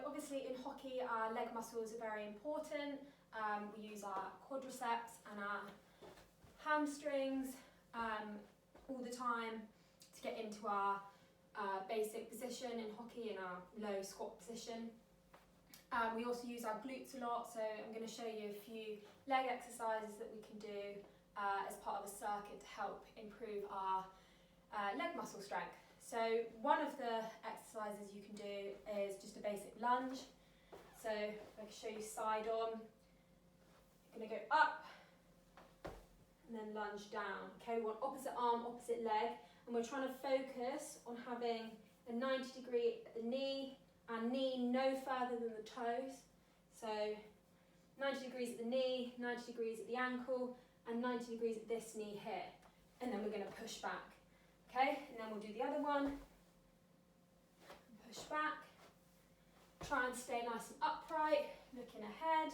obviously in hockey our leg muscles are very important. We use our quadriceps and our hamstrings all the time to get into our basic position in hockey, in our low squat position. We also use our glutes a lot, so I'm going to show you a few leg exercises that we can do as part of a circuit to help improve our leg muscle strength. So one of the exercises you can do is just a basic lunge. So if I can show you side on, you're going to go up and then lunge down. Okay, we want opposite arm, opposite leg, and we're trying to focus on having a 90 degree at the knee, and knee no further than the toes. So 90 degrees at the knee, 90 degrees at the ankle, and 90 degrees at this knee here. And then we're going to push back. Okay, and then we'll do the other one. Push back. Try and stay nice and upright, looking ahead.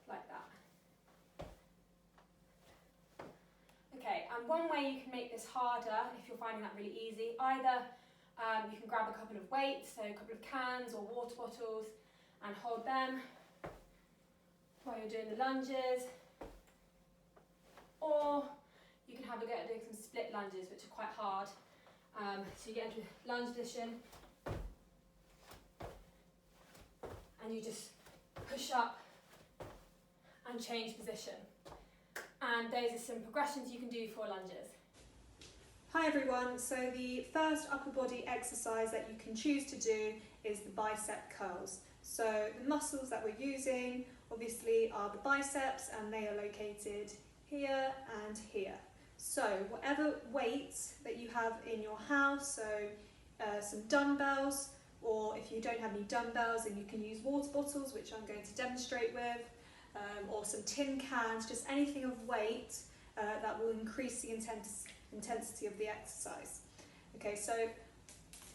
Like that. Okay, and one way you can make this harder, if you're finding that really easy, either you can grab a couple of weights, so a couple of cans or water bottles, and hold them while you're doing the lunges. Or you can have a go at doing some split lunges, which are quite hard. So you get into lunge position, and you just push up and change position. And those are some progressions you can do for lunges. Hi everyone, so the first upper body exercise that you can choose to do is the bicep curls. So the muscles that we're using obviously are the biceps, and they are located here and here. So whatever weights that you have in your house, so some dumbbells, or if you don't have any dumbbells, then you can use water bottles, which I'm going to demonstrate with, or some tin cans, just anything of weight that will increase the intensity of the exercise. Okay, so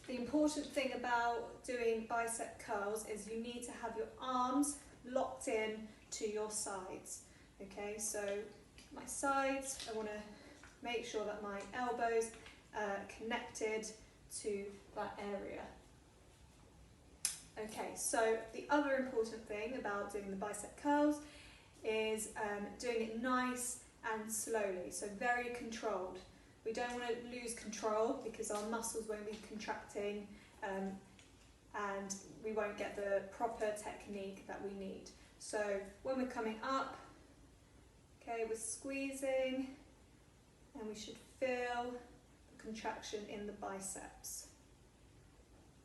the important thing about doing bicep curls is you need to have your arms locked in to your sides. Okay, so my sides, I want to make sure that my elbows are connected to that area. Okay, so the other important thing about doing the bicep curls is doing it nice and slowly, so very controlled. We don't want to lose control because our muscles won't be contracting and we won't get the proper technique that we need. So when we're coming up, okay, we're squeezing, and we should feel the contraction in the biceps.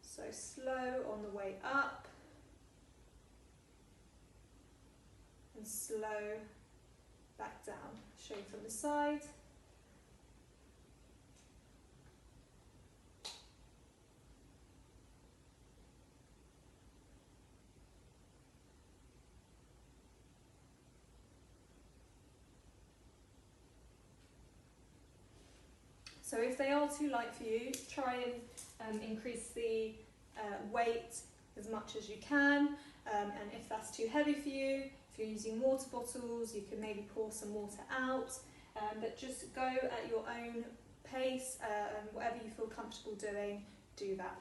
So slow on the way up, and slow back down. Show you from the side. So if they are too light for you, try and increase the weight as much as you can, and if that's too heavy for you, if you're using water bottles, you can maybe pour some water out, but just go at your own pace, and whatever you feel comfortable doing, do that.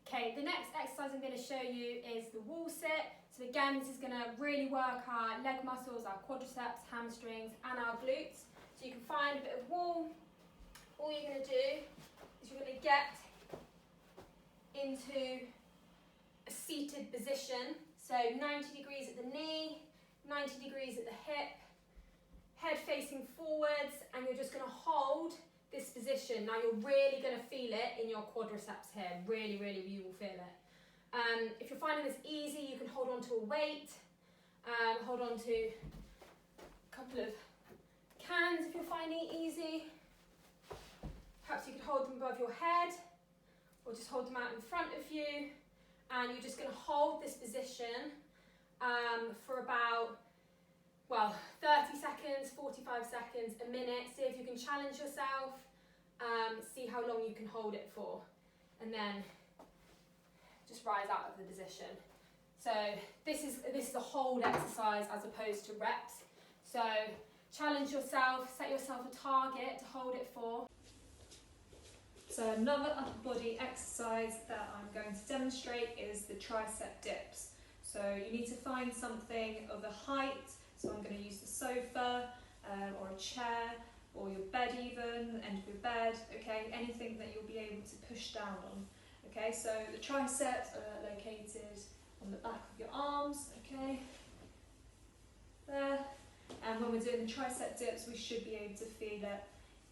Okay, the next exercise I'm going to show you is the wall sit. So again, this is going to really work our leg muscles, our quadriceps, hamstrings, and our glutes. So you can find a bit of wall. All you're going to do is you're going to get into a seated position. So 90 degrees at the knee, 90 degrees at the hip, head facing forwards, and you're just going to hold this position. Now you're really going to feel it in your quadriceps here. Really, really, you will feel it. If you're finding this easy, you can hold on to a weight, hold on to a couple of cans if you're finding it easy. Perhaps you could hold them above your head, or just hold them out in front of you, and you're just going to hold this position for about, well, 30 seconds, 45 seconds, a minute. See if you can challenge yourself, see how long you can hold it for, and then just rise out of the position. So this is a hold exercise as opposed to reps. So challenge yourself, set yourself a target to hold it for. So So another upper body exercise that I'm going to demonstrate is the tricep dips. So you need to find something of a height. So I'm going to use the sofa or a chair or your bed even, the end of your bed, okay, anything that you'll be able to push down on. Okay, so the triceps are located on the back of your arms, okay, there. And when we're doing the tricep dips, we should be able to feel it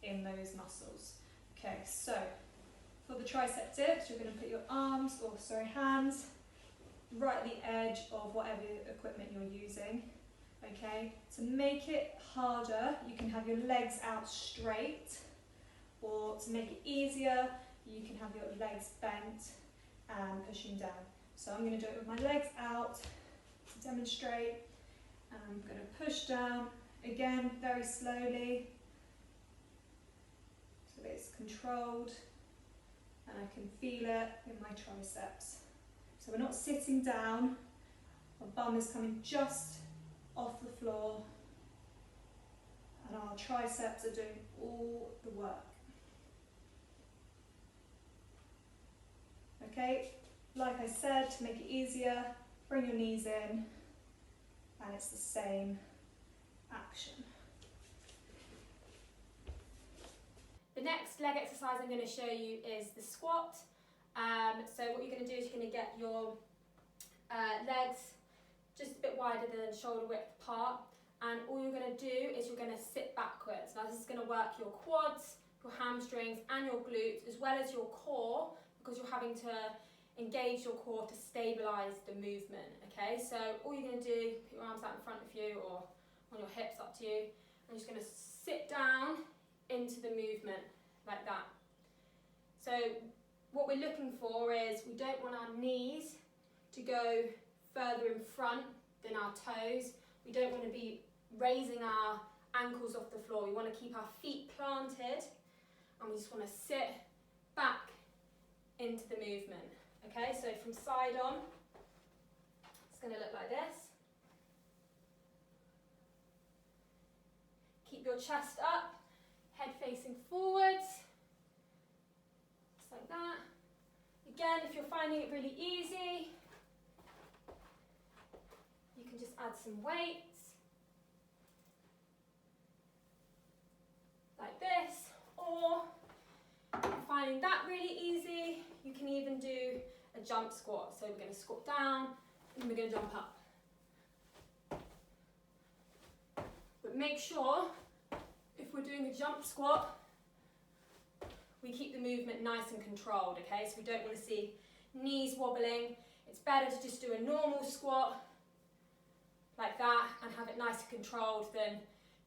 in those muscles. Okay, so for the tricep dips, you're going to put your hands right at the edge of whatever equipment you're using. Okay, to make it harder, you can have your legs out straight, or to make it easier, you can have your legs bent and pushing down. So I'm going to do it with my legs out to demonstrate. I'm going to push down, again, very slowly, so that it's controlled, and I can feel it in my triceps. So we're not sitting down, our bum is coming just off the floor, and our triceps are doing all the work. Okay, like I said, to make it easier, bring your knees in, and it's the same action. The next leg exercise I'm going to show you is the squat. So what you're going to do is you're going to get your legs just a bit wider than shoulder width apart, and all you're going to do is you're going to sit backwards. Now this is going to work your quads, your hamstrings and your glutes, as well as your core, because you're having to engage your core to stabilise the movement. Okay, so all you're going to do, put your arms out in front of you or on your hips, up to you. I'm just going to sit down into the movement like that. So what we're looking for is, we don't want our knees to go further in front than our toes. We don't want to be raising our ankles off the floor. We want to keep our feet planted, and we just want to sit back into the movement. Okay, so from side on, it's going to look like this. Keep your chest up, head facing forwards, just like that. Again, if you're finding it really easy, you can just add some weights, like this, or if you're finding that really easy, you can even do a jump squat. So we're going to squat down and we're going to jump up. But make sure, if we're doing a jump squat, we keep the movement nice and controlled, okay? So we don't want to see knees wobbling. It's better to just do a normal squat like that and have it nice and controlled than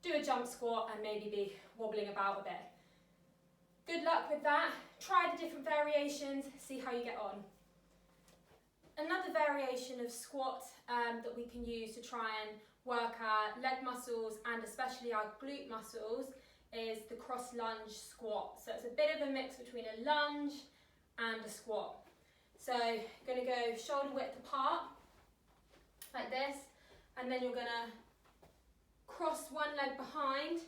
do a jump squat and maybe be wobbling about a bit. Good luck with that. Try the different variations, see how you get on. Another variation of squat that we can use to try and work our leg muscles and especially our glute muscles is the cross lunge squat. So it's a bit of a mix between a lunge and a squat. So you're going to go shoulder width apart like this, and then you're going to cross one leg behind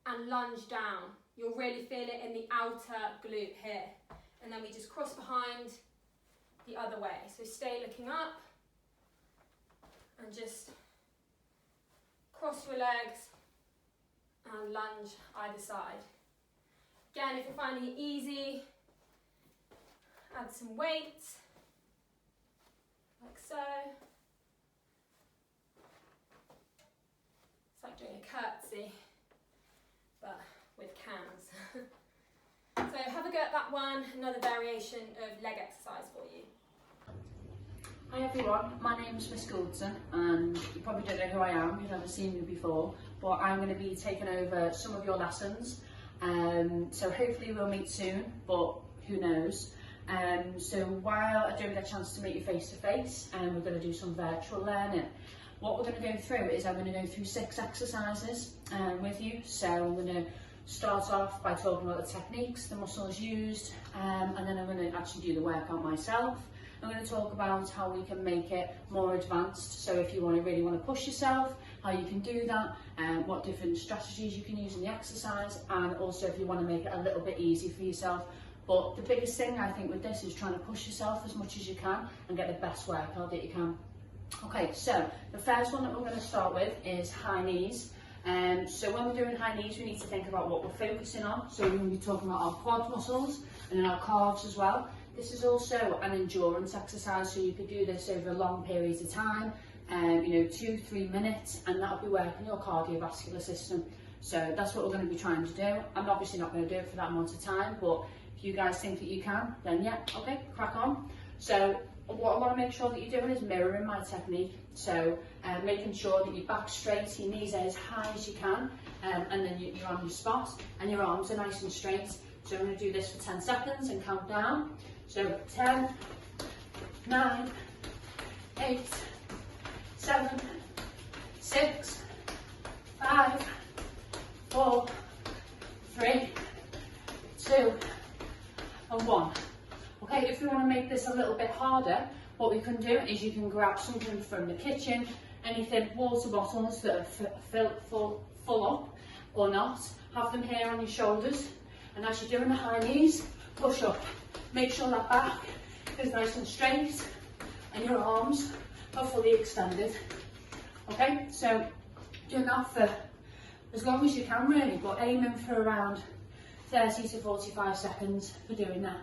and lunge down. You'll really feel it in the outer glute here. And then we just cross behind the other way. So stay looking up and just cross your legs and lunge either side. Again, if you're finding it easy, add some weight, like so. It's like doing a curtsy, but with cans. So have a go at that one, another variation of leg exercise for you. Hi everyone, my name's Miss Goldson, and you probably don't know who I am, you've never seen me before, but I'm going to be taking over some of your lessons, so hopefully we'll meet soon, but who knows. So while I don't get a chance to meet you face to face, we're going to do some virtual learning. What we're going to go through is I'm going to go through 6 exercises with you. So I'm going to start off by talking about the techniques, the muscles used, and then I'm going to actually do the workout myself. I'm going to talk about how we can make it more advanced. So if you really want to push yourself, how you can do that, and what different strategies you can use in the exercise, and also if you want to make it a little bit easy for yourself. But the biggest thing I think with this is trying to push yourself as much as you can and get the best workout that you can. Okay, so the first one that we're going to start with is high knees. So when we're doing high knees, we need to think about what we're focusing on. So we're going to be talking about our quad muscles and then our calves as well. This is also an endurance exercise, so you could do this over long periods of time, 2-3 minutes, and that'll be working your cardiovascular system. So that's what we're going to be trying to do. I'm obviously not going to do it for that amount of time, but if you guys think that you can, then yeah, okay, crack on. So what I want to make sure that you're doing is mirroring my technique. So making sure that your back's straight, your knees are as high as you can, and then you're on your spot, and your arms are nice and straight. So I'm going to do this for 10 seconds and count down. So 10, 9, 8, 7, 6, 5, 4, 3, 2, and 1. Okay, if you want to make this a little bit harder, what we can do is you can grab something from the kitchen, anything, water bottles that are full up or not, have them here on your shoulders, and as you're doing the high knees, push up. Make sure that back is nice and straight and your arms are fully extended. Okay, so doing that for as long as you can really, but aiming for around 30 to 45 seconds for doing that.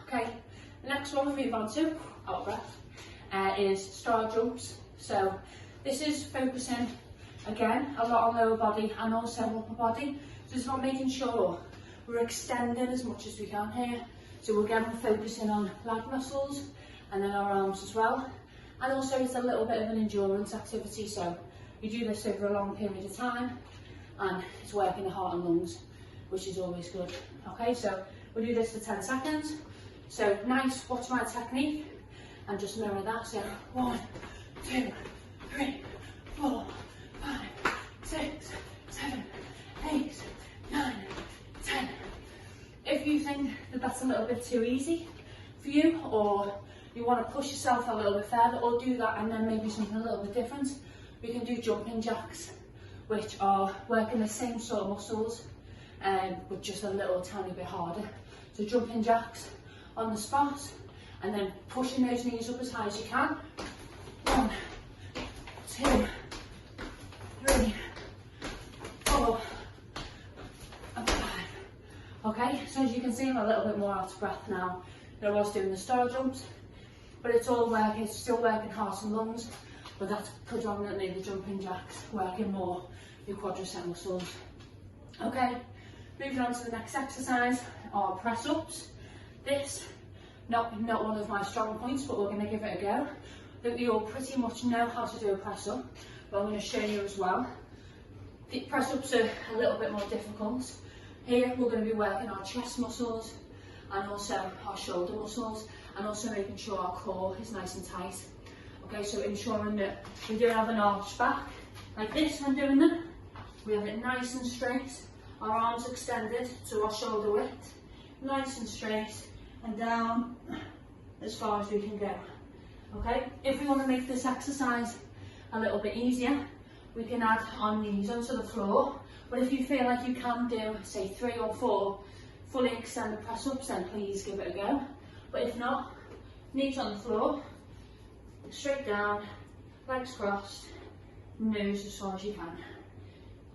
Okay, the next one we move on to, out of breath, is star jumps. So this is focusing again a lot on lower body and also upper body. So it's about making sure we're extending as much as we can here. So again, we're focusing on leg muscles and then our arms as well. And also it's a little bit of an endurance activity. So you do this over a long period of time and it's working the heart and lungs, which is always good. Okay, so we'll do this for 10 seconds. So nice, watch my technique and just mirror that. So 1, 2, 3, 4, 5, 6, 7, 8, 9, 10. If you think that that's a little bit too easy for you, or you want to push yourself a little bit further, or do that and then maybe something a little bit different, we can do jumping jacks, which are working the same sort of muscles, but just a little tiny bit harder. So jumping jacks on the spot, and then pushing those knees up as high as you can. 1, 2, 3, 4, and 5. Okay, so as you can see, I'm a little bit more out of breath now than I was doing the star jumps, but it's all working, it's still working heart and lungs, but that's predominantly the jumping jacks, working more your quadricep muscles. Okay, moving on to the next exercise, are press ups. This, not one of my strong points, but we're going to give it a go. I think we all pretty much know how to do a press up, but I'm going to show you as well. The press ups are a little bit more difficult. Here we're going to be working our chest muscles and also our shoulder muscles, and also making sure our core is nice and tight. Okay, so ensuring that we don't have an arch back like this when doing them. We have it nice and straight, our arms extended to our shoulder width, nice and straight, and down as far as we can go. Okay, if we want to make this exercise a little bit easier, we can add our knees onto the floor, but if you feel like you can do, say, 3 or 4 fully extended press ups, then please give it a go. But if not, knees on the floor, straight down, legs crossed, nose as far as you can.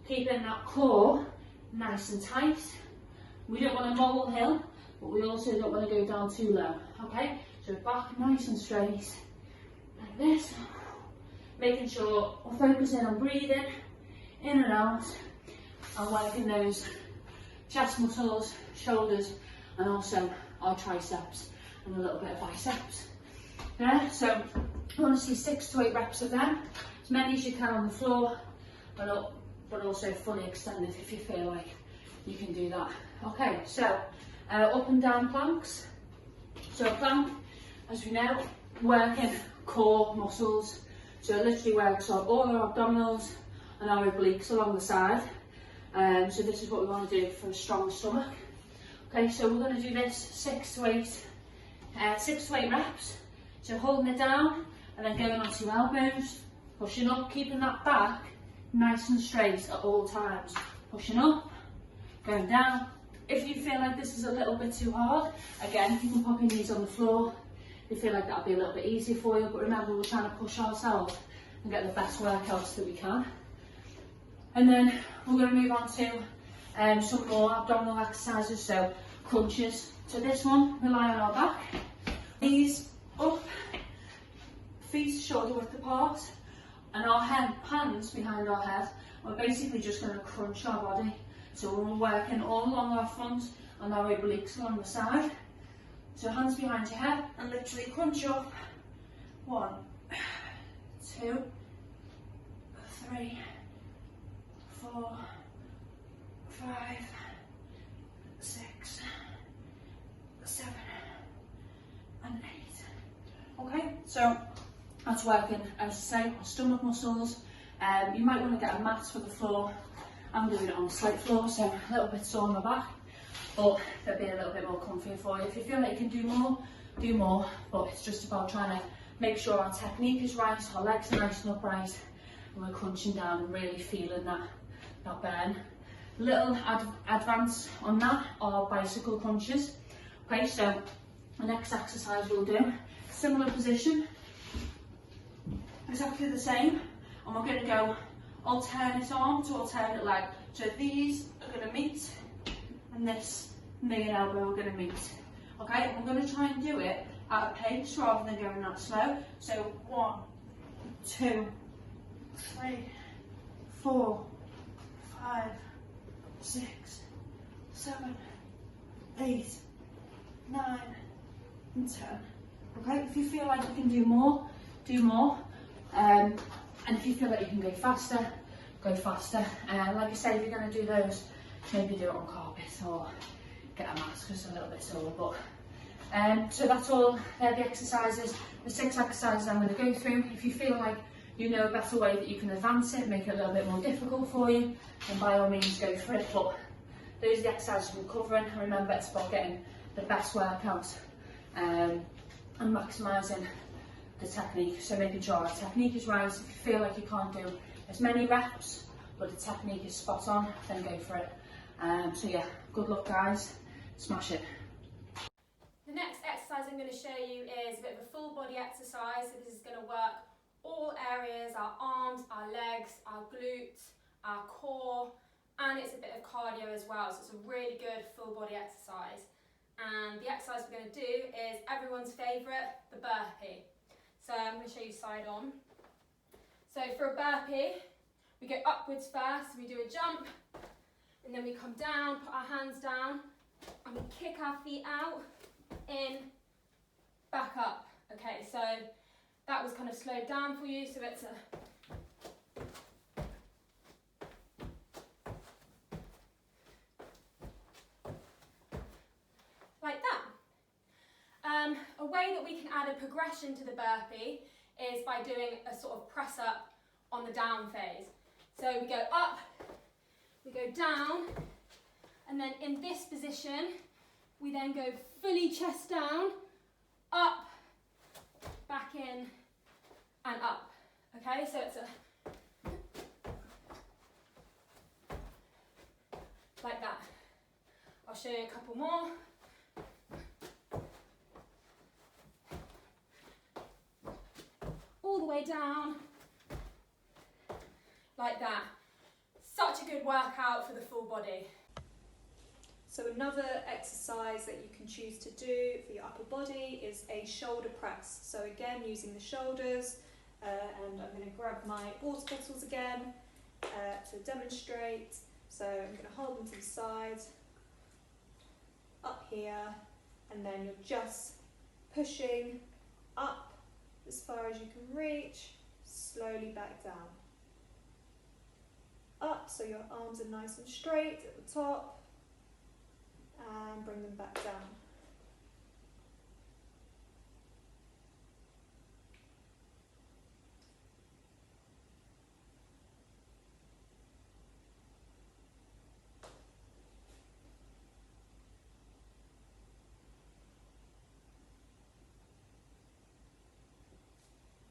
Keeping that core nice and tight. We don't want a molehill, but we also don't want to go down too low. Okay, so back nice and straight, like this. Making sure we're focusing on breathing in and out, and working those chest muscles, shoulders, and also our triceps and a little bit of biceps. Yeah, so I want to see 6 to 8 reps of them, as many as you can on the floor, but also fully extended if you feel like you can do that. Okay, so up and down planks. So a plank, as we know, working core muscles. So it literally works on all our abdominals and our obliques along the side. So this is what we want to do for a strong stomach. Okay, so we're going to do this 6 to 8 reps. So holding it down and then going onto your elbows, pushing up, keeping that back nice and straight at all times. Pushing up, going down. If you feel like this is a little bit too hard, again, you can pop your knees on the floor. If you feel like that'll be a little bit easier for you, but remember, we're trying to push ourselves and get the best workouts that we can. And then we're going to move on to some more abdominal exercises, so crunches. So this one, we lie on our back, knees up, feet shoulder width apart, and our hands behind our head. We're basically just going to crunch our body. So we're working all along our front and our obliques along the side. So hands behind your head and literally crunch up. 1, 2, 3, 4, 5, 6, 7, and 8. Okay, so that's working, as I say, our stomach muscles. You might want to get a mat for the floor. I'm doing it on a slight floor, so a little bit sore on my back, but they'll be a little bit more comfy for you. If you feel like you can do more, but it's just about trying to make sure our technique is right, our legs are nice and upright, and we're crunching down and really feeling that burn. Little advance on that are bicycle crunches. Okay, so the next exercise we'll do, similar position, exactly the same, and we're going to go alternate arm to alternate leg. So these are going to meet, and this knee and elbow are going to meet. Okay, and we're going to try and do it at a pace rather than going that slow. So 1, 2, 3, 4, 5, 6, 7, 8, 9, and 10. Okay, if you feel like you can do more, do more. And if you feel like you can go faster, go faster. Like I say, if you're going to do those, maybe do it on carpet or get a mat because it's a little bit sore. But so that's all the exercises, the 6 exercises I'm going to go through. If you feel like you know a better way that you can advance it, make it a little bit more difficult for you, then by all means go for it. But those are the exercises we're covering. And remember, it's about getting the best workout and maximising the technique, so making sure our technique is right. If you feel like you can't do as many reps, but the technique is spot on, then go for it. So yeah, good luck guys, smash it. The next exercise I'm going to show you is a bit of a full body exercise. So this is going to work all areas, our arms, our legs, our glutes, our core, and it's a bit of cardio as well. So it's a really good full body exercise. And the exercise we're going to do is everyone's favourite, the burpee. So I'm going to show you side on. So for a burpee, we go upwards first, we do a jump, and then we come down, put our hands down, and we kick our feet out, in, back up. Okay, so that was kind of slowed down for you, so it's a like that. A way that we can add a progression to the burpee is by doing a sort of press up on the down phase. So we go up, we go down, and then in this position, we then go fully chest down, up, back in, and up. Okay, so it's like that. I'll show you a couple more. All the way down, like that. Such a good workout for the full body. So another exercise that you can choose to do for your upper body is a shoulder press. So again, using the shoulders, and I'm going to grab my water bottles again to demonstrate. So I'm going to hold them to the side, up here, and then you're just pushing up as far as you can reach, slowly back down. Up, so your arms are nice and straight at the top, and bring them back down.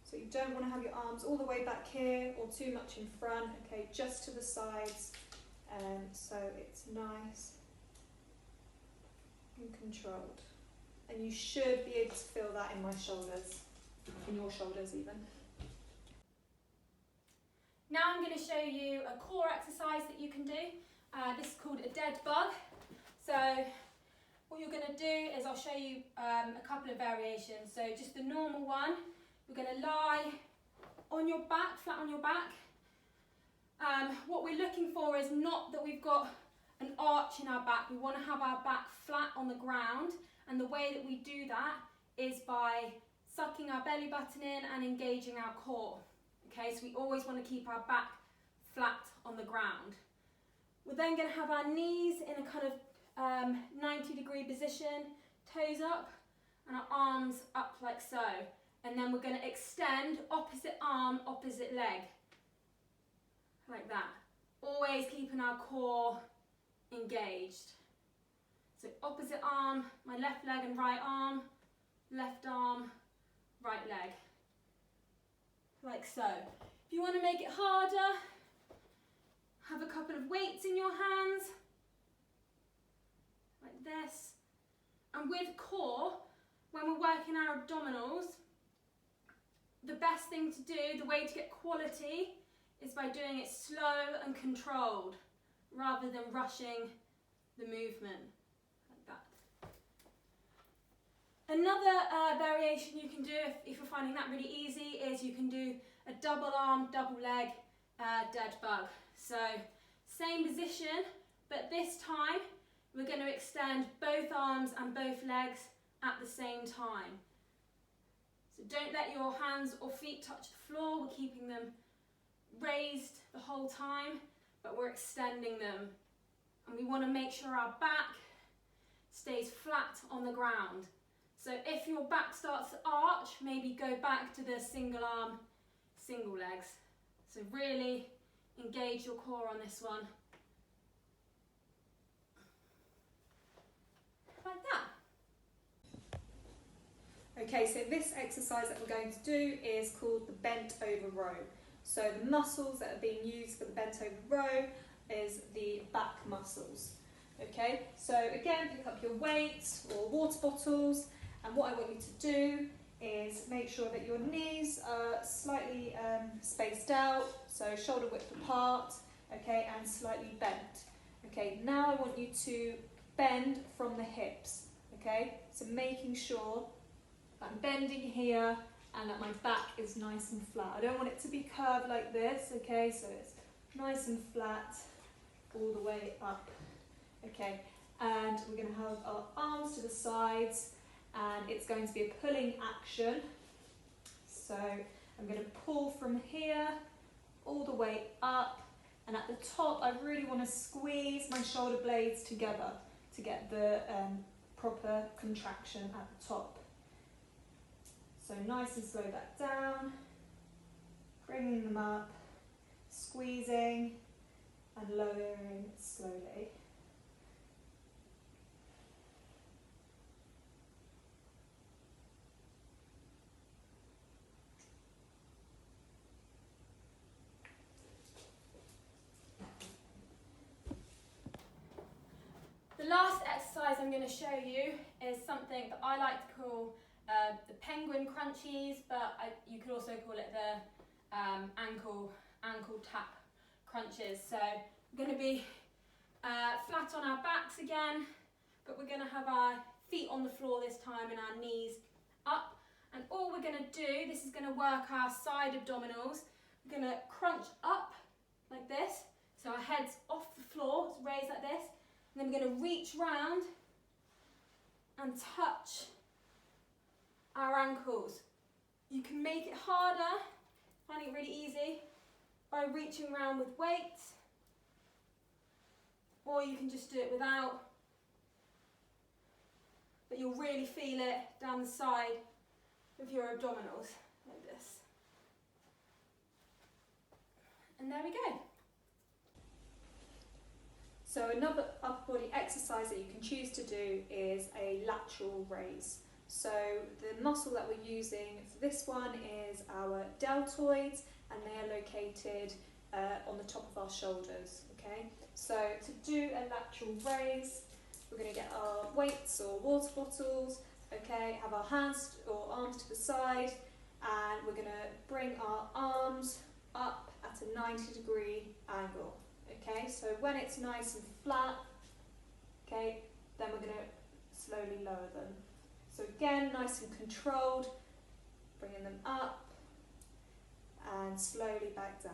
So you you don't want to have your arms all the way back here or too much in front, okay, just to the sides, so it's nice and controlled. And you should be able to feel that in my shoulders, in your shoulders even. Now I'm going to show you a core exercise that you can do. This is called a dead bug. So what you're going to do is I'll show you a couple of variations. So just the normal one, you're going to lie on your back, flat on your back. What we're looking for is not that we've got an arch in our back. We want to have our back flat on the ground, and the way that we do that is by sucking our belly button in and engaging our core. Okay, so we always want to keep our back flat on the ground. We're then going to have our knees in a kind of 90-degree position, toes up, and our arms up like so. And then we're going to extend opposite arm, opposite leg, like that. Always keeping our core engaged. So opposite arm, my left leg and right arm, right leg, like so. If you want to make it harder, have a couple of weights in your hands, like this. And with core, when we're working our abdominals, the best thing to do, the way to get quality, is by doing it slow and controlled, rather than rushing the movement, like that. Another variation you can do, if you're finding that really easy, is you can do a double arm, double leg dead bug. So same position, but this time we're going to extend both arms and both legs at the same time. So don't let your hands or feet touch the floor. We're keeping them raised the whole time, but we're extending them. And we want to make sure our back stays flat on the ground. So if your back starts to arch, maybe go back to the single arm, single legs. So really engage your core on this one. Like that. Okay, so this exercise that we're going to do is called the bent over row. So the muscles that are being used for the bent over row is the back muscles. Okay, so again, pick up your weights or water bottles, and what I want you to do is make sure that your knees are slightly spaced out, so shoulder width apart, okay, and slightly bent. Okay, now I want you to bend from the hips, okay, so making sure I'm bending here and that my back is nice and flat. I don't want it to be curved like this, okay, so it's nice and flat all the way up, okay, and we're going to have our arms to the sides, and it's going to be a pulling action. So I'm going to pull from here all the way up, and at the top I really want to squeeze my shoulder blades together to get the proper contraction at the top. So nice and slow that down, bringing them up, squeezing and lowering slowly. The last exercise I'm going to show you is something that I like to call the penguin crunchies, but you could also call it the ankle tap crunches. So we're going to be flat on our backs again, but we're going to have our feet on the floor this time and our knees up. And all we're going to do, this is going to work our side abdominals. We're going to crunch up like this, so our head's off the floor, it's raised like this. And then we're going to reach round and touch our ankles. You can make it harder, finding it really easy, by reaching round with weights, or you can just do it without, but you'll really feel it down the side of your abdominals, like this. And there we go. So another upper body exercise that you can choose to do is a lateral raise. So the muscle that we're using for this one is our deltoids, and they are located on the top of our shoulders. Okay, so to do a lateral raise, we're going to get our weights or water bottles. Okay, have our hands or arms to the side, and we're going to bring our arms up at a 90-degree angle. Okay, so when it's nice and flat, okay, then we're going to slowly lower them. So again, nice and controlled, bringing them up and slowly back down.